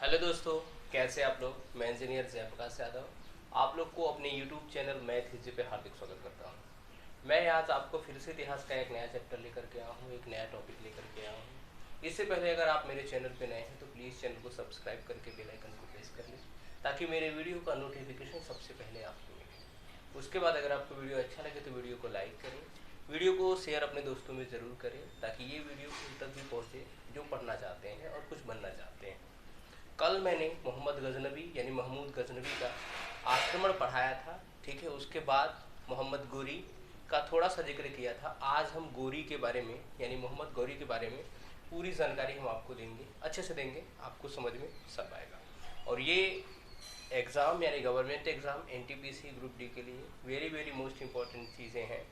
Hello दोस्तों, कैसे आप लोग। मैं इंजीनियर जयप्रकाश यादव आप लोग को अपने यूट्यूब चैनल मैथ हिस्ट्री पे हार्दिक स्वागत करता हूँ। मैं आज आपको फिर से इतिहास का एक नया चैप्टर लेकर के आया हूँ, एक नया टॉपिक लेकर के आया हूँ। इससे पहले अगर आप मेरे चैनल पे नए हैं तो प्लीज़ चैनल को सब्सक्राइब करके बेल आइकन को प्रेस कर लें ताकि मेरे वीडियो का नोटिफिकेशन सबसे पहले आपको मिले। उसके बाद अगर आपको वीडियो अच्छा लगे तो वीडियो को लाइक करें, वीडियो को शेयर अपने दोस्तों में ज़रूर करें ताकि ये वीडियो उन तक भी पहुँचे जो पढ़ना चाहते हैं और कुछ बनना चाहते हैं। कल मैंने मोहम्मद गजनबी यानी महमूद गजनबी का आक्रमण पढ़ाया था, ठीक है। उसके बाद मोहम्मद गोरी का थोड़ा सा जिक्र किया था। आज हम गोरी के बारे में यानी मोहम्मद गोरी के बारे में पूरी जानकारी हम आपको देंगे, अच्छे से देंगे, आपको समझ में सब आएगा। और ये एग्ज़ाम यानी government exam NTPC group D के लिए वेरी वेरी मोस्ट इम्पॉर्टेंट चीज़ें हैं,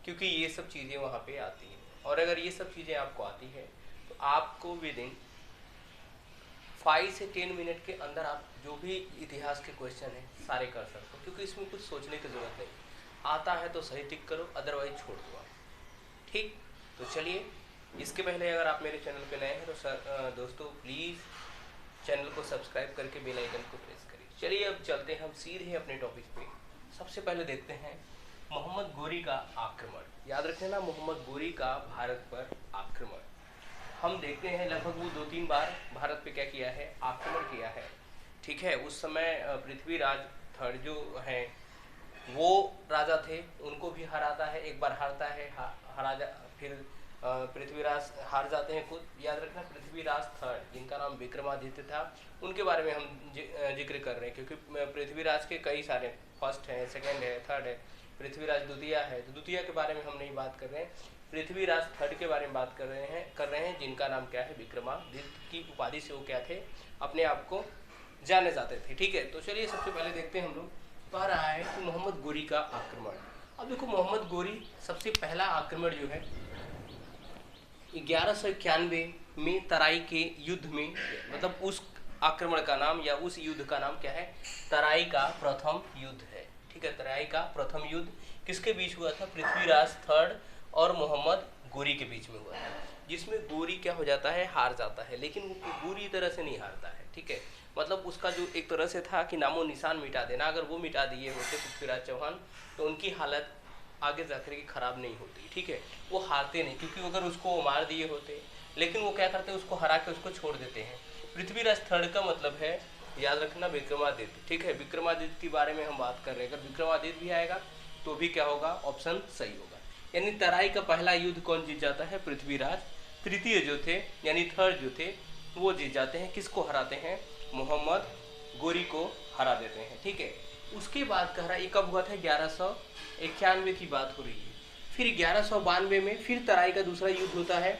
क्योंकि ये सब चीज़ें वहाँ पे आती हैं। और अगर ये सब चीज़ें आपको आती है तो आपको विद इन 5 से 10 मिनट के अंदर आप जो भी इतिहास के क्वेश्चन हैं सारे कर सकते हो, क्योंकि इसमें कुछ सोचने की ज़रूरत नहीं। आता है तो सही टिक करो, अदरवाइज छोड़ दो आप, ठीक। तो चलिए, इसके पहले अगर आप मेरे चैनल पे नए हैं तो दोस्तों प्लीज़ चैनल को सब्सक्राइब करके बेल आइकन को प्रेस करिए। चलिए अब चलते हैं हम सीधे अपने टॉपिक पे। सबसे पहले देखते हैं मोहम्मद गोरी का आक्रमण। याद रखना, मोहम्मद गोरी का भारत पर आक्रमण। हम देखते हैं लगभग वो 2-3 बार भारत पे क्या किया है, आक्रमण किया है, ठीक है। उस समय पृथ्वीराज थर्ड जो हैं वो राजा थे, उनको भी हराता है, एक बार हारता है, हरा जा फिर पृथ्वीराज हार जाते हैं खुद। याद रखना, पृथ्वीराज थर्ड जिनका नाम विक्रमादित्य था उनके बारे में हम जिक्र कर रहे हैं, क्योंकि पृथ्वीराज के कई सारे फर्स्ट है, सेकेंड है, थर्ड है, पृथ्वीराज द्वितीय है। तो द्वितीय के बारे में हम नहीं बात कर रहे हैं, पृथ्वीराज थर्ड के बारे में बात कर रहे हैं जिनका नाम क्या है, विक्रमादित्य की उपाधि से वो क्या थे, अपने आप को जाने जाते थे, ठीक है। तो चलिए सबसे पहले देखते हैं हम लोग। कह रहा है कि मोहम्मद गोरी का आक्रमण। अब देखो, मोहम्मद गोरी सबसे पहला आक्रमण जो है 1191 में तराई के युद्ध में, मतलब उस आक्रमण का नाम या उस युद्ध का नाम क्या है, तराई का प्रथम युद्ध है, ठीक है। तराई का प्रथम युद्ध किसके बीच हुआ था, पृथ्वीराज थर्ड और मोहम्मद गोरी के बीच में हुआ था, जिसमें गोरी क्या हो जाता है, हार जाता है, लेकिन वो बुरी तरह से नहीं हारता है, ठीक है। मतलब उसका जो एक तरह से था कि नामो निशान मिटा देना, अगर वो मिटा दिए होते पृथ्वीराज चौहान तो उनकी हालत आगे जाकर के खराब नहीं होती, ठीक है। वो हारते नहीं, क्योंकि अगर उसको मार दिए होते, लेकिन वो क्या करते हैं, उसको हरा के उसको छोड़ देते हैं। पृथ्वीराज थर्ड का मतलब है, याद रखना, विक्रमादित्य, ठीक है। विक्रमादित्य के बारे में हम बात कर रहे हैं, अगर विक्रमादित्य भी आएगा तो भी क्या होगा, ऑप्शन सही होगा। यानी तराई का पहला युद्ध कौन जीत जाता है, पृथ्वीराज। तृतीय जो थे यानी थर्ड जो थे वो जीत जाते हैं, किसको हराते हैं, मोहम्मद गोरी को हरा देते हैं, ठीक है। उसके बाद कह रहा है, ये कब हुआ था, 1191 की बात हो रही है। फिर 1192 में फिर तराई का दूसरा युद्ध होता है,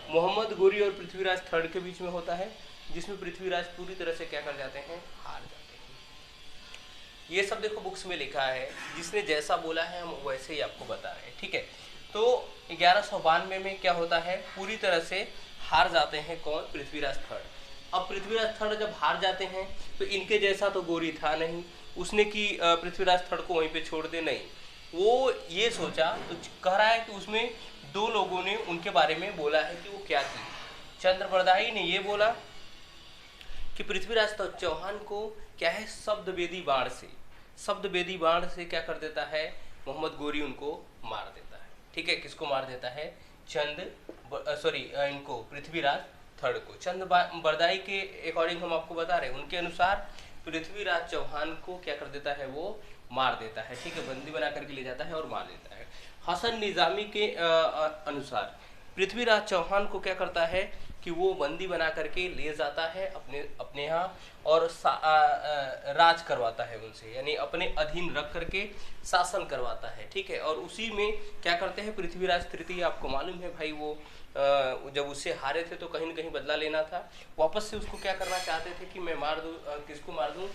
मोहम्मद गोरी और पृथ्वीराज थर्ड के बीच में होता है, जिसमें पृथ्वीराज पूरी तरह से क्या कर जाते हैं, हार जाते हैं। ये सब देखो बुक्स में लिखा है, जिसने जैसा बोला है हम वैसे ही आपको बता रहे हैं, ठीक है। तो 1192 में क्या होता है, पूरी तरह से हार जाते हैं कौन, पृथ्वीराज थर्ड। अब पृथ्वीराज थर्ड जब हार जाते हैं तो इनके जैसा तो गोरी था नहीं, उसने कि पृथ्वीराज थर्ड को वहीं पे छोड़ दे, नहीं, वो ये सोचा, तो कह रहा है कि उसमें दो लोगों ने उनके बारे में बोला है कि वो क्या थी। चंद्रबरदाई ने ये बोला कि पृथ्वीराज चौहान को क्या है, शब्दवेदी बाण से क्या कर देता है, मोहम्मद गोरी उनको मार देता है, ठीक है। किसको मार देता है, इनको पृथ्वीराज थर्ड को। चंद्रबरदाई के अकॉर्डिंग हम आपको बता रहे हैं, उनके अनुसार पृथ्वीराज चौहान को क्या कर देता है, वो मार देता है, ठीक है, बंदी बना करके ले जाता है और मार देता है। हसन निजामी के अनुसार पृथ्वीराज चौहान को क्या करता है कि वो बंदी बना करके ले जाता है अपने यहाँ और राज करवाता है उनसे, यानी अपने अधीन रख करके शासन करवाता है, ठीक है। और उसी में क्या करते हैं, पृथ्वीराज तृतीय, आपको मालूम है भाई, वो जब उससे हारे थे तो कहीं न कहीं बदला लेना था, वापस से उसको क्या करना चाहते थे कि मैं मार दूँ, किसको मार दूँ,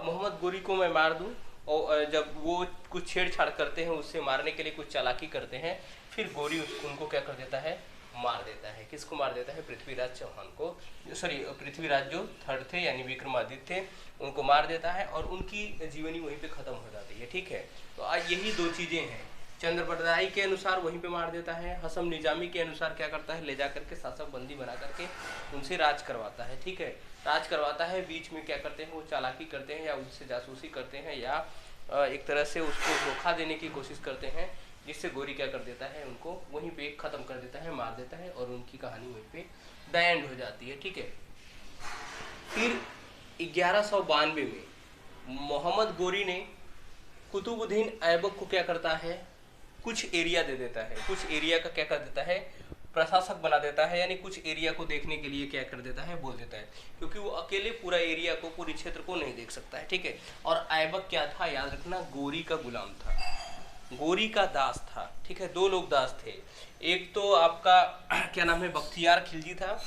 मोहम्मद गोरी को मैं मार दूँ। और जब वो कुछ छेड़छाड़ करते हैं, उससे मारने के लिए कुछ चालाकी करते हैं, फिर गोरी उनको क्या कर देता है, मार देता है। किसको मार देता है, पृथ्वीराज चौहान को, पृथ्वीराज जो थर्ड थे यानी विक्रमादित्य थे, उनको मार देता है और उनकी जीवनी वहीं पे खत्म हो जाती है, ठीक है। तो आज यही दो चीज़ें हैं, चंद्रबरदाई के अनुसार वहीं पे मार देता है। हसम निजामी के अनुसार क्या करता है, ले जा करके शासक बंदी बना करके उनसे राज करवाता है। ठीक है, राज करवाता है। बीच में क्या करते हैं, वो चालाकी करते हैं या उससे जासूसी करते हैं या एक तरह से उसको धोखा देने की कोशिश करते हैं, जिससे गोरी क्या कर देता है, उनको वहीं पे ख़त्म कर देता है, मार देता है और उनकी कहानी वहीं पे द एंड हो जाती है। ठीक है, फिर 1192 में मोहम्मद गोरी ने कुतुबुद्दीन ऐबक को क्या करता है, कुछ एरिया दे देता है, कुछ एरिया का क्या कर देता है, प्रशासक बना देता है, यानी कुछ एरिया को देखने के लिए क्या कर देता है, बोल देता है, क्योंकि वो अकेले पूरा एरिया को, पूरे क्षेत्र को नहीं देख सकता है। ठीक है, और ऐबक क्या था, याद रखना, गोरी का गुलाम था, गोरी का दास था। ठीक है, दो लोग दास थे, एक तो आपका क्या नाम है, बख्तियार खिलजी था।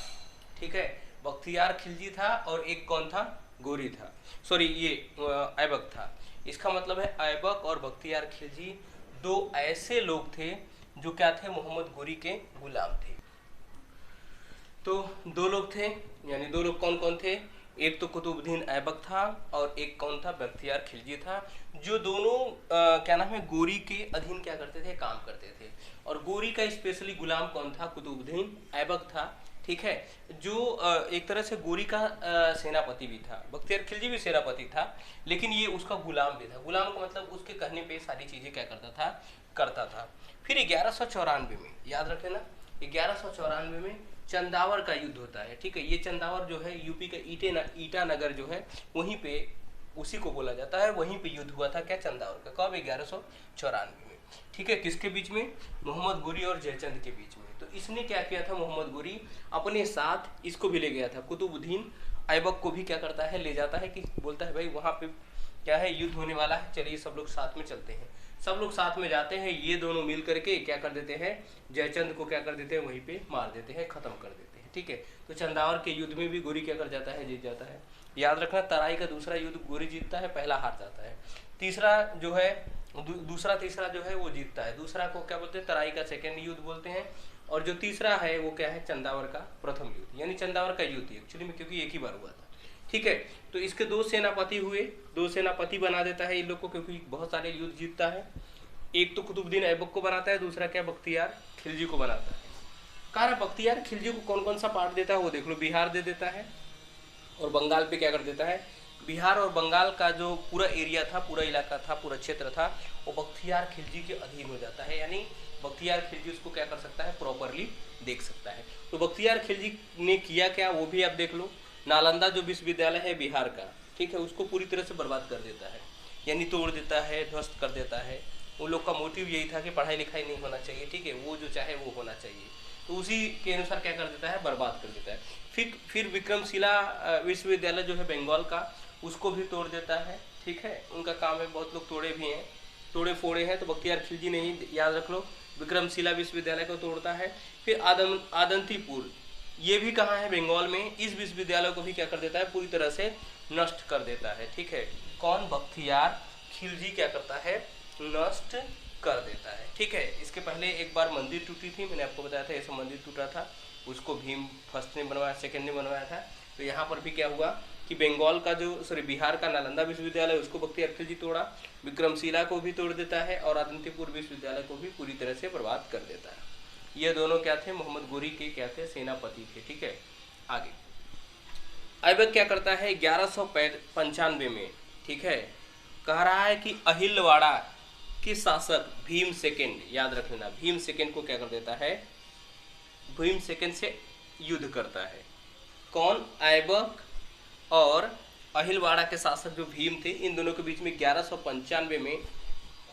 ठीक है, बख्तियार खिलजी था, और एक कौन था, गोरी था, सॉरी ये ऐबक था। इसका मतलब है ऐबक और बख्तियार खिलजी दो ऐसे लोग थे जो क्या थे, मोहम्मद गोरी के गुलाम थे। तो दो लोग थे, यानी दो लोग कौन कौन थे, एक तो कुतुबुद्दीन ऐबक था और एक कौन था, बख्तियार खिलजी था, जो दोनों क्या नाम है, गोरी के अधीन क्या करते थे, काम करते थे। और गोरी का स्पेशली गुलाम कौन था, कुतुबुद्दीन ऐबक था। ठीक है, जो एक तरह से गोरी का सेनापति भी था, बख्तियार खिलजी भी सेनापति था, लेकिन ये उसका गुलाम भी था। गुलाम का मतलब उसके कहने पे सारी चीजें क्या करता था। फिर 1194 में, याद रखे ना, 1194 में चंदावर का युद्ध होता है। ठीक है, ये चंदावर जो है यूपी का ईटानगर जो है, वहीं पे उसी को बोला जाता है, वहीं पे युद्ध हुआ था क्या, चंदावर का। कब, 1194 में। ठीक है, किसके बीच में, मोहम्मद गोरी और जयचंद के बीच में। तो इसने क्या किया था, मोहम्मद गोरी अपने साथ इसको भी ले गया था, कुतुबुद्दीन ऐबक को भी क्या करता है, ले जाता है, कि बोलता है भाई वहाँ पे क्या है, युद्ध होने वाला है, चलिए सब लोग साथ में चलते हैं। सब लोग साथ में जाते हैं, ये दोनों मिल करके क्या कर देते हैं, जयचंद को क्या कर देते हैं, वहीं पे मार देते हैं, खत्म कर देते हैं। ठीक है, तो चंदावर के युद्ध में भी गोरी क्या कर जाता है, जीत जाता है। याद रखना, तराई का दूसरा युद्ध गोरी जीतता है, पहला हार जाता है। तीसरा जो है, दूसरा तीसरा जो है वो जीतता है। दूसरा को क्या बोलते हैं, तराई का सेकेंड युद्ध बोलते हैं। और जो तीसरा है वो क्या है, चंदावर का प्रथम युद्ध, यानी चंदावर का युद्ध एक्चुअली में, क्योंकि एक ही बार हुआ था। ठीक है, तो इसके दो सेनापति हुए, दो सेनापति बना देता है इन लोग को, क्योंकि बहुत सारे युद्ध जीतता है। एक तो कुतुबुद्दीन ऐबक को बनाता है, दूसरा क्या, बख्तियार खिलजी को बनाता है। कह रहा बख्तियार खिलजी को कौन कौन सा पार्ट देता है, वो देख लो, बिहार दे देता है, और बंगाल पे क्या कर देता है, बिहार और बंगाल का जो पूरा एरिया था, पूरा इलाका था, पूरा क्षेत्र था, वो बख्तियार खिलजी के अधीन हो जाता है, यानी बख्तियार खिलजी उसको क्या कर सकता है, प्रॉपरली देख सकता है। तो बख्तियार खिलजी ने किया क्या, वो भी आप देख लो। नालंदा जो विश्वविद्यालय है बिहार का, ठीक है, उसको पूरी तरह से बर्बाद कर देता है, यानी तोड़ देता है, ध्वस्त कर देता है। उन लोग का मोटिव यही था कि पढ़ाई लिखाई नहीं होना चाहिए, ठीक है, वो जो चाहे वो होना चाहिए, तो उसी के अनुसार क्या कर देता है, बर्बाद कर देता है। फिर विक्रमशिला विश्वविद्यालय जो है बंगाल का, उसको भी तोड़ देता है। ठीक है, उनका काम है, बहुत लोग तोड़े भी हैं, तोड़े फोड़े हैं, तो बख्तियार खिलजी ने ही, याद रख लो, विक्रमशिला विश्वविद्यालय को तोड़ता है। फिर आदंतीपुर, ये भी कहाँ है, बंगाल में, इस विश्वविद्यालय को भी क्या कर देता है, पूरी तरह से नष्ट कर देता है। ठीक है, कौन, बख्तियार खिलजी क्या करता है, नष्ट कर देता है। ठीक है, इसके पहले एक बार मंदिर टूटी थी, मैंने आपको बताया था, ऐसा मंदिर टूटा था, उसको भीम फर्स्ट ने बनवाया, सेकेंड ने बनवाया था। तो यहाँ पर भी क्या हुआ कि बंगाल का जो, सॉरी, बिहार का नालंदा विश्वविद्यालय, उसको बख्तियार खिलजी तोड़ा, विक्रमशिला को भी तोड़ देता है, और आदंतीपुर विश्वविद्यालय को भी पूरी तरह से बर्बाद कर देता है। ये दोनों क्या थे, मोहम्मद गोरी के क्या थे, सेनापति थे। ठीक है, आगे ऐबक क्या करता है 1195 में, ठीक है, कह रहा है कि अहिलवाड़ा के शासक भीम सेकेंड, याद रख लेना, भीम सेकेंड को क्या कर देता है, भीम सेकेंड से युद्ध करता है। कौन, ऐबक और अहिलवाड़ा के शासक जो भीम थे, इन दोनों के बीच में 1195 में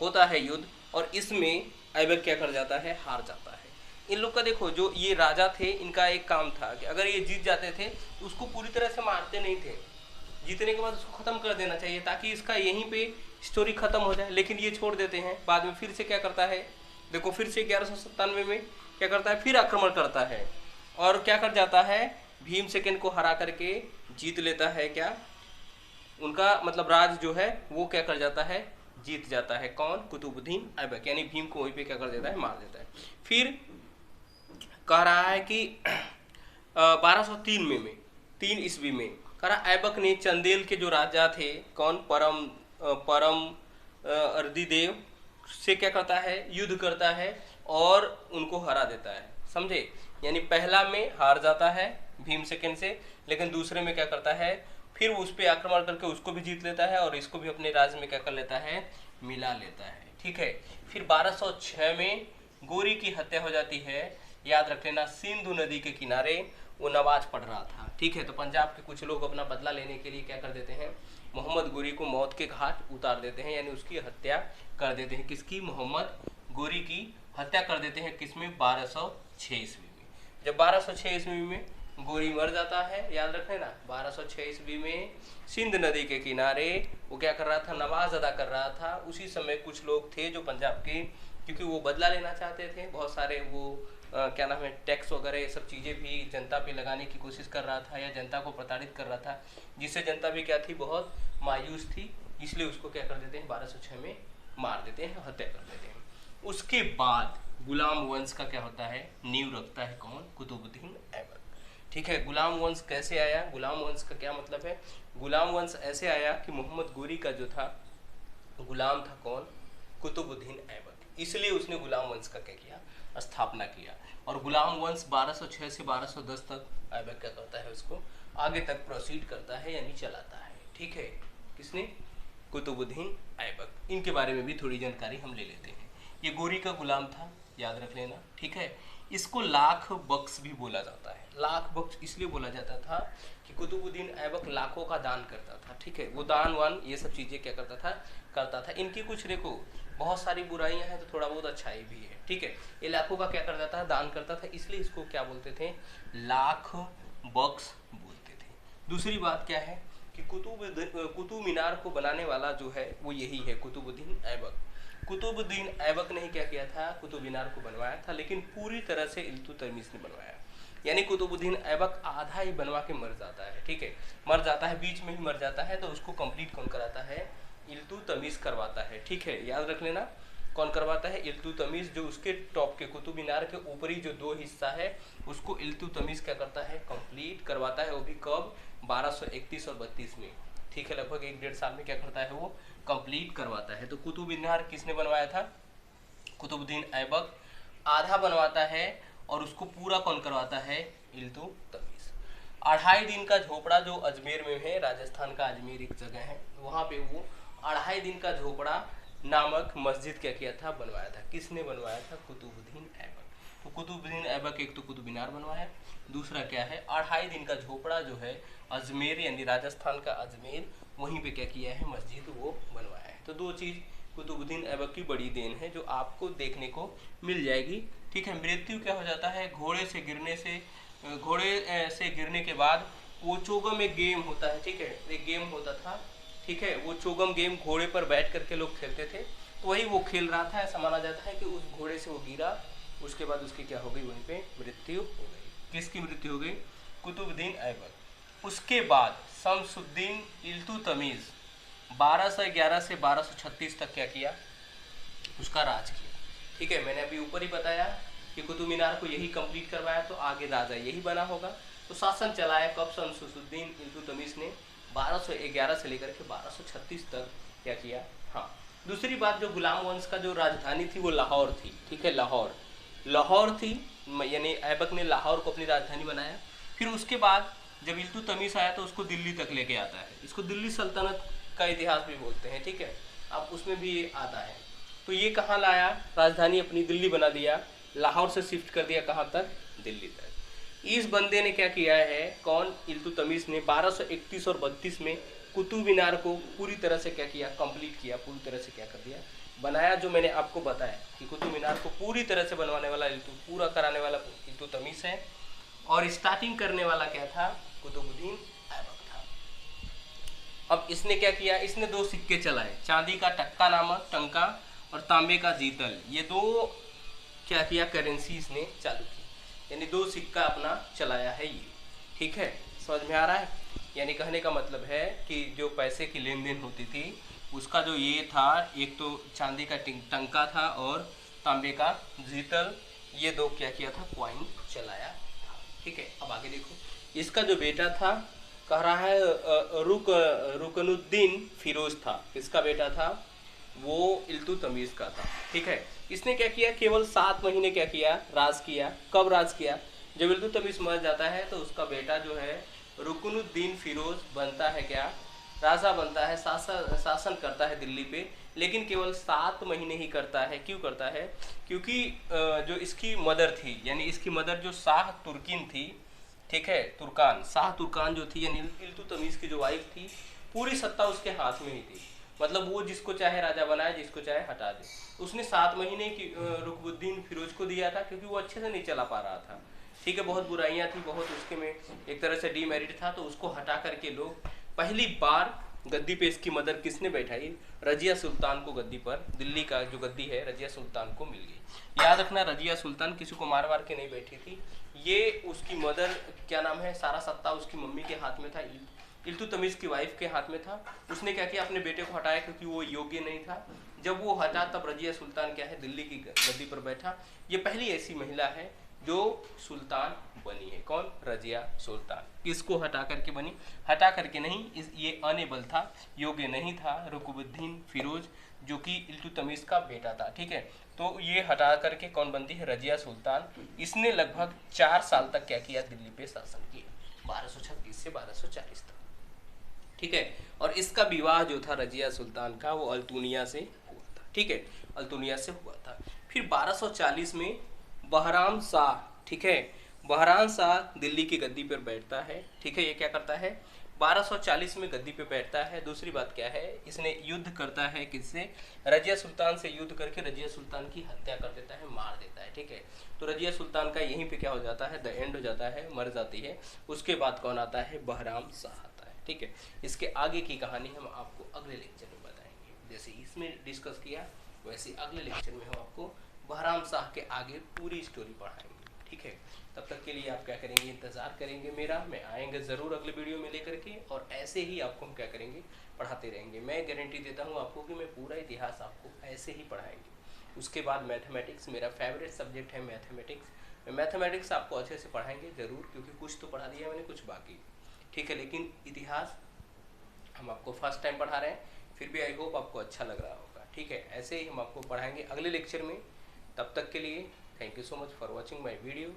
होता है युद्ध, और इसमें ऐबक क्या कर जाता है, हार जाता है। इन लोग का देखो, जो ये राजा थे, इनका एक काम था कि अगर ये जीत जाते थे तो उसको पूरी तरह से मारते नहीं थे, जीतने के बाद उसको ख़त्म कर देना चाहिए, ताकि इसका यहीं पे स्टोरी ख़त्म हो जाए, लेकिन ये छोड़ देते हैं। बाद में फिर से क्या करता है, देखो, फिर से 1197 में क्या करता है, फिर आक्रमण करता है, और क्या कर जाता है, भीम सेकेंड को हरा करके जीत लेता है। क्या, उनका मतलब राज जो है वो क्या कर जाता है, जीत जाता है। कौन, कुतुबुद्दीन ऐबक, यानी भीम को वहीं पे क्या कर देता है, मार देता है। फिर कह रहा है कि 1203 में 3 ईस्वी में कह रहा ऐबक ने चंदेल के जो राजा थे, कौन, परम अर्दिदेव से क्या करता है, युद्ध करता है और उनको हरा देता है, समझे। यानी पहला में हार जाता है भीमसेकन से, लेकिन दूसरे में क्या करता है, फिर उस पर आक्रमण करके उसको भी जीत लेता है और इसको भी अपने राज्य में क्या कर लेता है, मिला लेता है, ठीक है। फिर 1206 में गोरी की हत्या हो जाती है, याद रख लेना, सिंधु नदी के किनारे वो नमाज पढ़ रहा था, ठीक है। तो पंजाब के कुछ लोग अपना बदला लेने के लिए क्या कर देते हैं, मोहम्मद गोरी को मौत के घाट उतार देते हैं, यानी उसकी हत्या कर देते हैं। किसकी, मोहम्मद गोरी की हत्या कर देते हैं, किसमें, 1206 ईस्वी में। जब 1206 ईस्वी में गोरी मर जाता है, याद रख लेना, 1206 ईस्वी में सिंध नदी के किनारे वो क्या कर रहा था, नमाज अदा कर रहा था। उसी समय कुछ लोग थे जो पंजाब के, क्योंकि वो बदला लेना चाहते थे, बहुत सारे वो क्या नाम है, टैक्स वगैरह ये सब चीज़ें भी जनता पे लगाने की कोशिश कर रहा था या जनता को प्रताड़ित कर रहा था, जिससे जनता भी क्या थी, बहुत मायूस थी। इसलिए उसको क्या कर देते हैं, 1206 में मार देते हैं, हत्या कर देते हैं। उसके बाद गुलाम वंश का क्या होता है, नींव रखता है कौन, कुतुबुद्दीन ऐबक, ठीक है। गुलाम वंश कैसे आया, गुलाम वंश का क्या मतलब है, गुलाम वंश ऐसे आया कि मोहम्मद गोरी का जो था गुलाम था कौन, कुतुबुद्दीन ऐबक, इसलिए उसने गुलाम वंश का क्या किया, स्थापना किया। और गुलाम वंश 1206 से 1210 तक ऐबक क्या करता है, उसको आगे तक प्रोसीड करता है, यानी चलाता है, ठीक है। किसने, कुतुबुद्दीन ऐबक। इनके बारे में भी थोड़ी जानकारी हम ले लेते हैं। ये गोरी का गुलाम था, याद रख लेना, ठीक है। इसको लाख बख्श भी बोला जाता है। लाख बख्श इसलिए बोला जाता था कि कुतुबुद्दीन ऐबक लाखों का दान करता था, ठीक है। वो दान वान ये सब चीज़ें क्या करता था। इनकी कुछ देखो बहुत सारी बुराइयां हैं तो थोड़ा बहुत अच्छाई भी है, ठीक है। ये लाखों का क्या करता था, दान करता था, इसलिए इसको क्या बोलते थे, लाख बख्श बोलते थे। दूसरी बात क्या है कि कुतुब मीनार को बनाने वाला जो है वो यही है, कुतुबुद्दीन ऐबक। कुतुबुद्दीन ऐबक ने क्या किया था, कुतुब मीनार को बनवाया था, लेकिन पूरी तरह से इल्तुतमिश ने बनवाया। यानी कुतुबुद्दीन ऐबक आधा ही बनवा के मर जाता है, ठीक है, मर जाता है, बीच में ही मर जाता है, तो उसको कंप्लीट कौन कराता है, इल्तुतमिश करवाता है, ठीक है। याद रख लेना, कौन करवाता है, इल्तुतमिश। जो उसके टॉप के कुतुब मीनार के ऊपरी जो दो हिस्सा है उसको इल्तुतमिश क्या करता है, कंप्लीट करवाता है। वो भी कब, 1231 और 32 में, ठीक है। लगभग 1-1.5 साल में क्या करता है, वो कंप्लीट करवाता है। तो कुतुब मीनार किसने बनवाया था, कुतुबुद्दीन ऐबक आधा बनवाता है और उसको पूरा कौन करवाता है, इल्तुतमिश। 2.5 दिन का झोपड़ा जो अजमेर में है, राजस्थान का अजमेर एक जगह है, वहाँ पे वो 2.5 दिन का झोपड़ा नामक मस्जिद क्या किया था, बनवाया था। किसने बनवाया था, कुतुबुद्दीन ऐबक। तो कुतुबुद्दीन ऐबक एक तो कुतुब मीनार बनवाया, दूसरा क्या है, 2.5 दिन का झोपड़ा जो है अजमेर यानी राजस्थान का अजमेर, वहीं पे क्या किया है, मस्जिद वो बनवाया है। तो दो चीज़ कुतुबुद्दीन ऐबक की बड़ी देन है जो आपको देखने को मिल जाएगी, ठीक है। मृत्यु क्या हो जाता है, घोड़े से गिरने के बाद वो चोगम एक गेम होता है, ठीक है, एक गेम होता था, ठीक है। वो चोगम गेम घोड़े पर बैठ करके लोग खेलते थे, तो वही वो खेल रहा था। ऐसा माना जाता है कि उस घोड़े से वो गिरा, उसके बाद उसकी क्या हो गई, वहीं पे मृत्यु हो गई। किसकी मृत्यु हो गई, कुतुबुद्दीन ऐबक। उसके बाद शमसुद्दीन इल्तुतमिश 1211 से 1236 तक क्या किया, उसका राज किया, ठीक है। मैंने अभी ऊपर ही बताया कि कुतुब मीनार को यही कंप्लीट करवाया, तो आगे राजा यही बना होगा। तो शासन चलाया कब, शमसुद्दीन इल्तुतमिश ने 1211 से लेकर के 1236 तक क्या किया। हाँ, दूसरी बात, जो गुलाम वंश का जो राजधानी थी वो लाहौर थी, ठीक है, लाहौर थी, यानी ऐबक ने लाहौर को अपनी राजधानी बनाया। फिर उसके बाद जब इल्तुतमिश आया तो उसको दिल्ली तक लेके आता है। इसको दिल्ली सल्तनत का इतिहास भी बोलते हैं, ठीक है, अब उसमें भी ये आता है। तो ये कहाँ लाया, राजधानी अपनी दिल्ली बना दिया, लाहौर से शिफ्ट कर दिया कहाँ तक, दिल्ली तक। इस बंदे ने क्या किया है, कौन, इल्तुतमिश ने 1231 और 32 में कुतुब मीनार को पूरी तरह से क्या किया, कंप्लीट किया, पूरी तरह से क्या कर दिया, बनाया। जो मैंने आपको बताया कि कुतुब मीनार को पूरी तरह से बनवाने वाला, पूरा कराने वाला इल्तुतमिश है, और स्टार्टिंग करने वाला क्या था, कुतुबुद्दीन ऐबक था। अब इसने क्या किया, इसने 2 सिक्के चलाए, चांदी का टंका और तांबे का जीतल। ये 2 क्या किया, करेंसी इसने चालू की, यानी 2 सिक्का अपना चलाया है ये, ठीक है, समझ में आ रहा है। यानी कहने का मतलब है कि जो पैसे की लेन देन होती थी उसका जो ये था, एक तो चांदी का टंका था और तांबे का जीतल, ये 2 क्या किया था, कॉइन चलाया था, ठीक है। अब आगे देखो, इसका जो बेटा था, कह रहा है रुकनुद्दीन फिरोज था। किसका बेटा था, वो इल्तुतमिश का था। ठीक है, इसने क्या किया, केवल 7 महीने क्या किया, राज किया। कब राज किया, जब इल्तुतमिश मर जाता है तो उसका बेटा जो है रुकनुद्दीन फिरोज बनता है क्या, राजा बनता है, शासन करता है दिल्ली पे। लेकिन केवल 7 महीने ही करता है। क्यों करता है, क्योंकि जो इसकी मदर थी, यानी इसकी मदर जो शाह तुर्किन थी, ठीक है, तुर्कान, शाह तुर्कान जो थी, यानी इल्तुतमिश की जो वाइफ थी, पूरी सत्ता उसके हाथ में ही थी। मतलब वो जिसको चाहे राजा बनाए, जिसको चाहे हटा दे। उसने 7 महीने की रुकनुद्दीन फिरोज को दिया था, क्योंकि वो अच्छे से नहीं चला पा रहा था। ठीक है, बहुत बुराइयां थी, बहुत उसके में एक तरह से डीमेरिट था, तो उसको हटा करके लोग पहली बार गद्दी पे इसकी मदर किसने बैठाई, रजिया सुल्तान को गद्दी पर, दिल्ली का जो गद्दी है रजिया सुल्तान को मिल गई। याद रखना, रजिया सुल्तान किसी को मार मार के नहीं बैठी थी, ये उसकी मदर, क्या नाम है, सारा सत्ता उसकी मम्मी के हाथ में था, इल्तुतमिश की वाइफ के हाथ में था। उसने क्या किया, अपने बेटे को हटाया, क्योंकि वो योग्य नहीं था। जब वो हटा तब रजिया सुल्तान क्या है, दिल्ली की गद्दी पर बैठा। ये पहली ऐसी महिला है जो सुल्तान बनी है। कौन, रजिया सुल्तान। किसको हटा करके बनी, हटा करके नहीं, ये अनेबल था, योग्य नहीं था, रुकनुद्दीन फिरोज जो कि इल्तुतमिश का बेटा था। ठीक है, तो ये हटा करके कौन बनती है, रजिया सुल्तान। इसने लगभग 4 साल तक क्या किया, दिल्ली पे शासन किया, 1236 से 1240 तक। ठीक है, और इसका विवाह जो था रजिया सुल्तान का, वो अल्तुनिया से हुआ था। ठीक है, अल्तुनिया से हुआ था। फिर 1240 में बहराम शाह, ठीक है, बहराम शाह दिल्ली की गद्दी पर बैठता है। ठीक है, ये क्या करता है, 1240 में गद्दी पे बैठता है। दूसरी बात क्या है, इसने युद्ध करता है किससे, रजिया सुल्तान से युद्ध करके रजिया सुल्तान की हत्या कर देता है, मार देता है। ठीक है, तो रजिया सुल्तान का यहीं पे क्या हो जाता है, द एंड हो जाता है, मर जाती है। उसके बाद कौन आता है, बहराम शाह आता है। ठीक है, इसके आगे की कहानी हम आपको अगले लेक्चर में बताएंगे। जैसे इसमें डिस्कस किया, वैसे अगले लेक्चर में हम आपको बहराम शाह के आगे पूरी स्टोरी पढ़ाएंगे। ठीक है, तब तक के लिए आप क्या करेंगे, इंतज़ार करेंगे मेरा, मैं आएंगे ज़रूर अगले वीडियो में लेकर के, और ऐसे ही आपको हम क्या करेंगे, पढ़ाते रहेंगे। मैं गारंटी देता हूँ आपको कि मैं पूरा इतिहास आपको ऐसे ही पढ़ाएंगे। उसके बाद मैथमेटिक्स, मेरा फेवरेट सब्जेक्ट है मैथमेटिक्स। मैथमेटिक्स आपको अच्छे से पढ़ाएंगे ज़रूर, क्योंकि कुछ तो पढ़ा दिया मैंने, कुछ बाकी। ठीक है, लेकिन इतिहास हम आपको फर्स्ट टाइम पढ़ा रहे हैं, फिर भी आई होप आपको अच्छा लग रहा होगा। ठीक है, ऐसे ही हम आपको पढ़ाएंगे अगले लेक्चर में। तब तक के लिए thank you so much for watching my video.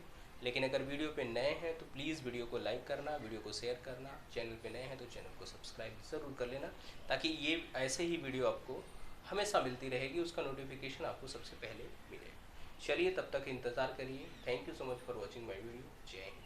लेकिन अगर वीडियो पे नए हैं तो प्लीज़ वीडियो को लाइक करना, वीडियो को शेयर करना, चैनल पे नए हैं तो चैनल को सब्सक्राइब ज़रूर कर लेना, ताकि ये ऐसे ही वीडियो आपको हमेशा मिलती रहेगी, उसका नोटिफिकेशन आपको सबसे पहले मिले। चलिए, तब तक इंतज़ार करिए। Thank you so much for watching my video. जय हिंद।